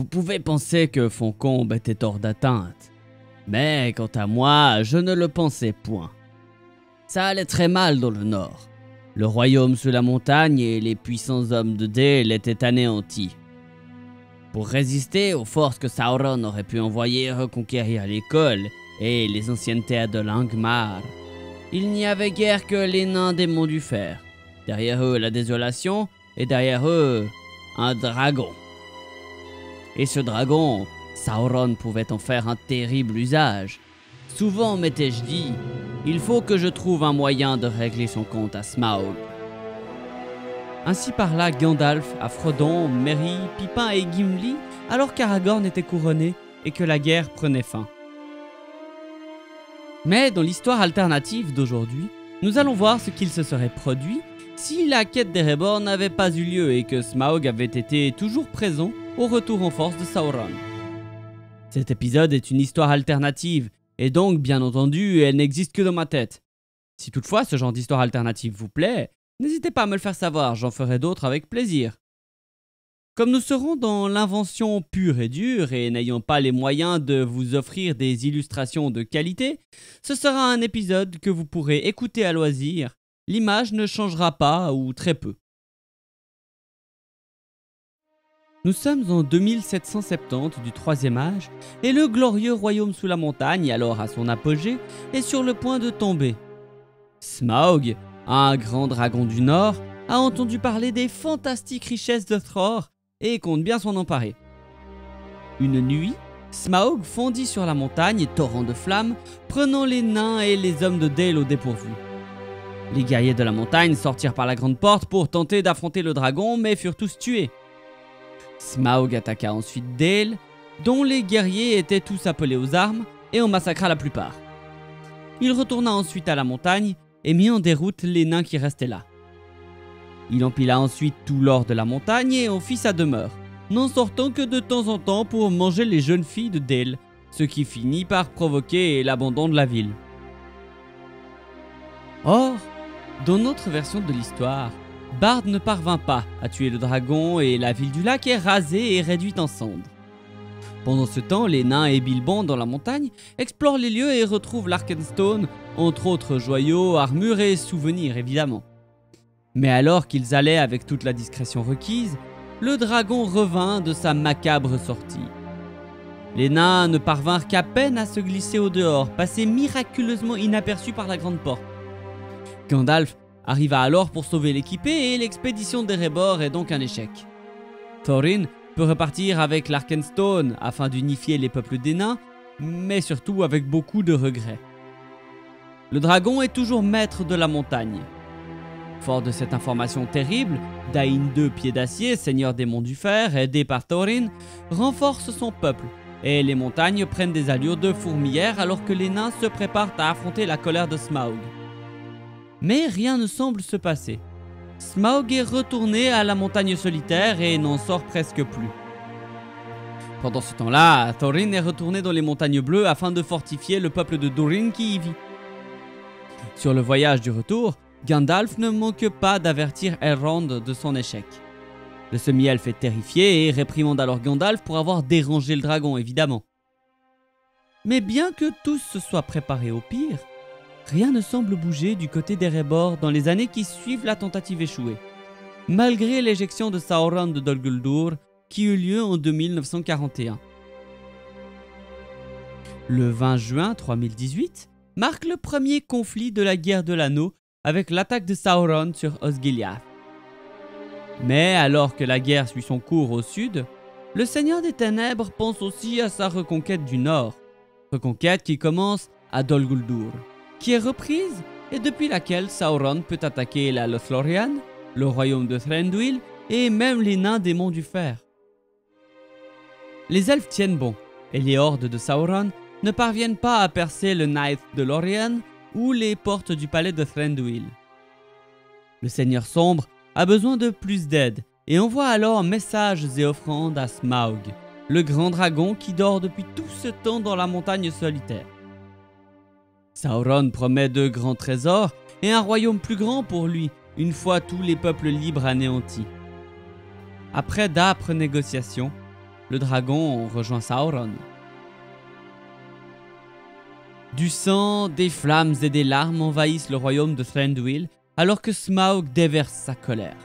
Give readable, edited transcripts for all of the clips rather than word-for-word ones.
Vous pouvez penser que Foncombe était hors d'atteinte, mais quant à moi, je ne le pensais point. Ça allait très mal dans le nord. Le royaume sous la montagne et les puissants hommes de Dale étaient anéantis. Pour résister aux forces que Sauron aurait pu envoyer reconquérir l'école et les anciennes terres de Langmar, il n'y avait guère que les nains des monts du fer. Derrière eux, la désolation, et derrière eux, un dragon. Et ce dragon, Sauron pouvait en faire un terrible usage. Souvent m'étais-je dit, il faut que je trouve un moyen de régler son compte à Smaug. Ainsi parla Gandalf à Frodon, Merry, Pippin et Gimli, alors qu'Aragorn était couronné et que la guerre prenait fin. Mais dans l'histoire alternative d'aujourd'hui, nous allons voir ce qu'il se serait produit si la quête d'Erebor n'avait pas eu lieu et que Smaug avait été toujours présent au retour en force de Sauron. Cet épisode est une histoire alternative, et donc, bien entendu, elle n'existe que dans ma tête. Si toutefois ce genre d'histoire alternative vous plaît, n'hésitez pas à me le faire savoir, j'en ferai d'autres avec plaisir. Comme nous serons dans l'invention pure et dure et n'ayant pas les moyens de vous offrir des illustrations de qualité, ce sera un épisode que vous pourrez écouter à loisir. L'image ne changera pas ou très peu. Nous sommes en 2770 du Troisième Âge et le glorieux royaume sous la montagne, alors à son apogée, est sur le point de tomber. Smaug, un grand dragon du Nord, a entendu parler des fantastiques richesses de Thror et compte bien s'en emparer. Une nuit, Smaug fondit sur la montagne, torrent de flammes, prenant les nains et les hommes de Dale au dépourvu. Les guerriers de la montagne sortirent par la grande porte pour tenter d'affronter le dragon, mais furent tous tués. Smaug attaqua ensuite Dale, dont les guerriers étaient tous appelés aux armes, et en massacra la plupart. Il retourna ensuite à la montagne et mit en déroute les nains qui restaient là. Il empila ensuite tout l'or de la montagne et en fit sa demeure, n'en sortant que de temps en temps pour manger les jeunes filles de Dale, ce qui finit par provoquer l'abandon de la ville. Or, dans notre version de l'histoire, Bard ne parvint pas à tuer le dragon et la ville du lac est rasée et réduite en cendres. Pendant ce temps, les nains et Bilbon dans la montagne explorent les lieux et retrouvent l'Arkenstone, entre autres joyaux, armures et souvenirs évidemment. Mais alors qu'ils allaient avec toute la discrétion requise, le dragon revint de sa macabre sortie. Les nains ne parvinrent qu'à peine à se glisser au dehors, passés miraculeusement inaperçus par la grande porte. Gandalf arriva alors pour sauver l'équipée et l'expédition d'Erebor est donc un échec. Thorin peut repartir avec l'Arkenstone afin d'unifier les peuples des nains, mais surtout avec beaucoup de regrets. Le dragon est toujours maître de la montagne. Fort de cette information terrible, Dain II Pied d'Acier, seigneur des monts du fer, aidé par Thorin, renforce son peuple, et les montagnes prennent des allures de fourmilière alors que les nains se préparent à affronter la colère de Smaug. Mais rien ne semble se passer. Smaug est retourné à la montagne solitaire et n'en sort presque plus. Pendant ce temps-là, Thorin est retourné dans les montagnes bleues afin de fortifier le peuple de Durin qui y vit. Sur le voyage du retour, Gandalf ne manque pas d'avertir Elrond de son échec. Le semi-elfe est terrifié et réprimande alors Gandalf pour avoir dérangé le dragon, évidemment. Mais bien que tous se soient préparés au pire, rien ne semble bouger du côté d'Erebor dans les années qui suivent la tentative échouée, malgré l'éjection de Sauron de Dol Guldur qui eut lieu en 2941. Le 20 juin 3018 marque le premier conflit de la guerre de l'anneau avec l'attaque de Sauron sur Osgiliath. Mais alors que la guerre suit son cours au sud, le Seigneur des Ténèbres pense aussi à sa reconquête du nord, reconquête qui commence à Dol Guldur, qui est reprise et depuis laquelle Sauron peut attaquer la Lothlorien, le royaume de Thranduil et même les nains des monts du fer. Les elfes tiennent bon et les hordes de Sauron ne parviennent pas à percer le Naeth de Lorien ou les portes du palais de Thranduil. Le Seigneur sombre a besoin de plus d'aide et envoie alors messages et offrandes à Smaug, le grand dragon qui dort depuis tout ce temps dans la montagne solitaire. Sauron promet de grands trésors et un royaume plus grand pour lui, une fois tous les peuples libres anéantis. Après d'âpres négociations, le dragon rejoint Sauron. Du sang, des flammes et des larmes envahissent le royaume de Thranduil alors que Smaug déverse sa colère.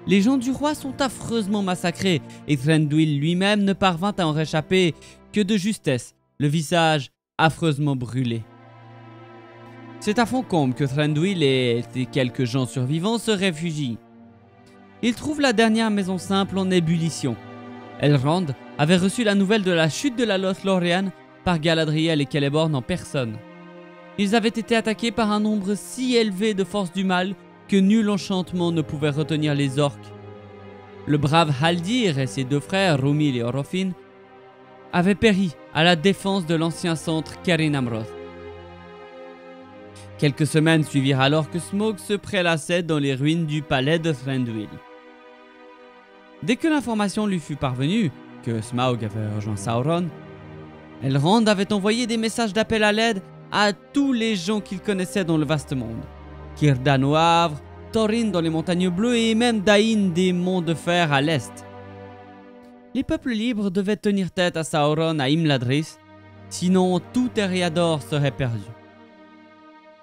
Les gens du roi sont affreusement massacrés et Thranduil lui-même ne parvint à en réchapper que de justesse, le visage affreusement brûlé. C'est à Foncombe que Thranduil et quelques gens survivants se réfugient. Ils trouvent la dernière maison simple en ébullition. Elrond avait reçu la nouvelle de la chute de la Lothlórien par Galadriel et Celeborn en personne. Ils avaient été attaqués par un nombre si élevé de forces du mal que nul enchantement ne pouvait retenir les orques. Le brave Haldir et ses deux frères, Rúmil et Orofin, avaient péri à la défense de l'ancien centre Carin Amroth. Quelques semaines suivirent alors que Smaug se prélassait dans les ruines du palais de Thranduil. Dès que l'information lui fut parvenue que Smaug avait rejoint Sauron, Elrond avait envoyé des messages d'appel à l'aide à tous les gens qu'il connaissait dans le vaste monde. Círdan au Havre, Thorin dans les montagnes bleues et même Dain des monts de fer à l'est. Les peuples libres devaient tenir tête à Sauron à Imladris, sinon tout Eriador serait perdu.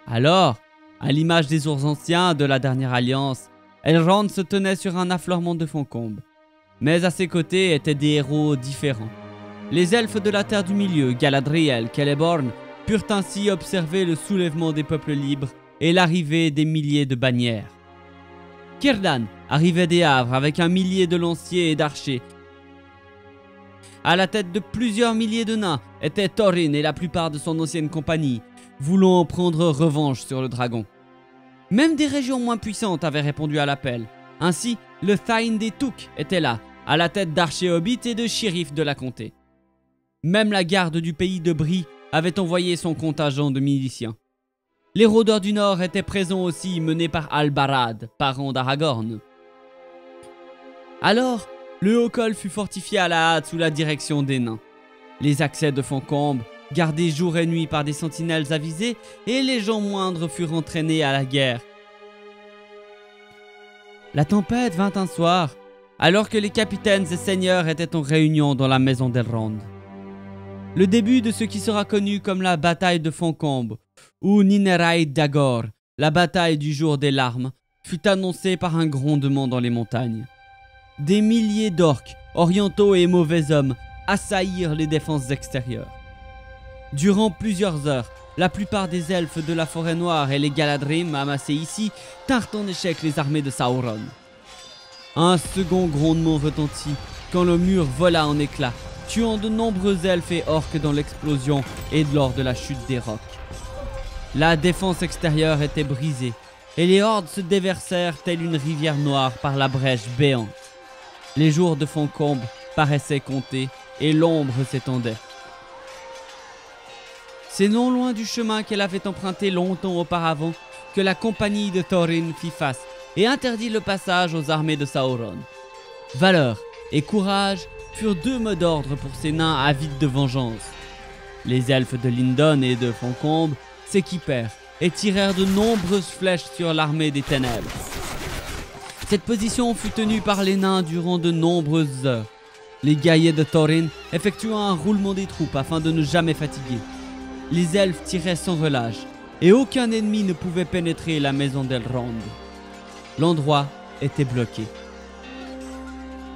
Alors, à l'image des ours anciens de la dernière alliance, Elrond se tenait sur un affleurement de Foncombe. Mais à ses côtés étaient des héros différents. Les elfes de la Terre du Milieu, Galadriel, Celeborn, purent ainsi observer le soulèvement des peuples libres et l'arrivée des milliers de bannières. Círdan arrivait des Havres avec un millier de lanciers et d'archers. À la tête de plusieurs milliers de nains étaient Thorin et la plupart de son ancienne compagnie, voulant prendre revanche sur le dragon. Même des régions moins puissantes avaient répondu à l'appel. Ainsi, le Thain des Touk était là, à la tête d'archers hobbits et de shérifs de la comté. Même la garde du pays de Brie avait envoyé son contingent de miliciens. Les rôdeurs du Nord étaient présents aussi, menés par Albarad, parent d'Aragorn. Alors, le Haut-Col fut fortifié à la hâte sous la direction des nains. Les accès de Foncombe, gardés jour et nuit par des sentinelles avisées, et les gens moindres furent entraînés à la guerre. La tempête vint un soir, alors que les capitaines et seigneurs étaient en réunion dans la maison d'Elrond. Le début de ce qui sera connu comme la bataille de Foncombe, ou Nineraid Dagor, la bataille du jour des larmes, fut annoncé par un grondement dans les montagnes. Des milliers d'orques, orientaux et mauvais hommes assaillirent les défenses extérieures. Durant plusieurs heures, la plupart des elfes de la forêt noire et les Galadrim amassés ici tinrent en échec les armées de Sauron. Un second grondement retentit quand le mur vola en éclats, tuant de nombreux elfes et orques dans l'explosion et lors de la chute des rocs. La défense extérieure était brisée et les hordes se déversèrent telle une rivière noire par la brèche béante. Les jours de Foncombe paraissaient comptés et l'ombre s'étendait. C'est non loin du chemin qu'elle avait emprunté longtemps auparavant que la compagnie de Thorin fit face et interdit le passage aux armées de Sauron. Valeur et courage furent deux mots d'ordre pour ces nains avides de vengeance. Les elfes de Lindon et de Foncombe s'équipèrent et tirèrent de nombreuses flèches sur l'armée des ténèbres. Cette position fut tenue par les nains durant de nombreuses heures. Les guerriers de Thorin effectuant un roulement des troupes afin de ne jamais fatiguer. Les elfes tiraient sans relâche, et aucun ennemi ne pouvait pénétrer la maison d'Elrond. L'endroit était bloqué.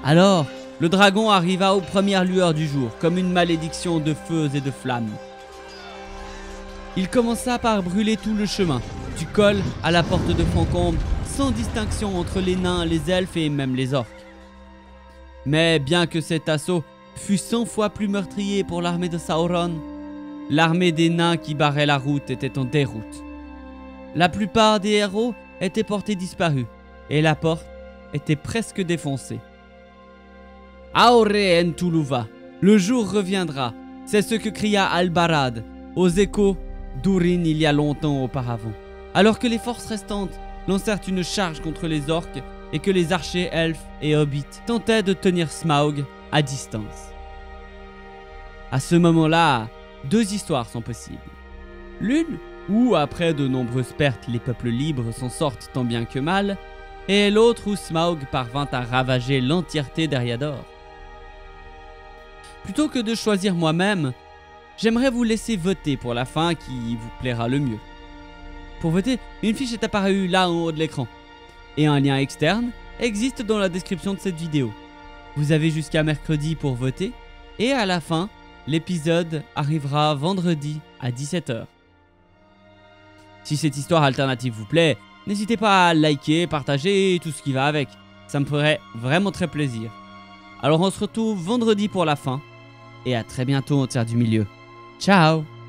Alors, le dragon arriva aux premières lueurs du jour, comme une malédiction de feux et de flammes. Il commença par brûler tout le chemin, du col à la porte de Foncombe, sans distinction entre les nains, les elfes et même les orques. Mais bien que cet assaut fût 100 fois plus meurtrier pour l'armée de Sauron, l'armée des nains qui barrait la route était en déroute. La plupart des héros étaient portés disparus, et la porte était presque défoncée. Aore en Tuluva, le jour reviendra, c'est ce que cria Albarad aux échos d'Úrin il y a longtemps auparavant, alors que les forces restantes lancèrent une charge contre les orques et que les archers elfes et hobbits tentaient de tenir Smaug à distance. À ce moment-là, deux histoires sont possibles. L'une, où après de nombreuses pertes les peuples libres s'en sortent tant bien que mal, et l'autre où Smaug parvint à ravager l'entièreté d'Eriador. Plutôt que de choisir moi-même, j'aimerais vous laisser voter pour la fin qui vous plaira le mieux. Pour voter, une fiche est apparue là en haut de l'écran. Et un lien externe existe dans la description de cette vidéo. Vous avez jusqu'à mercredi pour voter. Et à la fin, l'épisode arrivera vendredi à 17 h. Si cette histoire alternative vous plaît, n'hésitez pas à liker, partager et tout ce qui va avec. Ça me ferait vraiment très plaisir. Alors on se retrouve vendredi pour la fin. Et à très bientôt au Terre du Milieu. Ciao!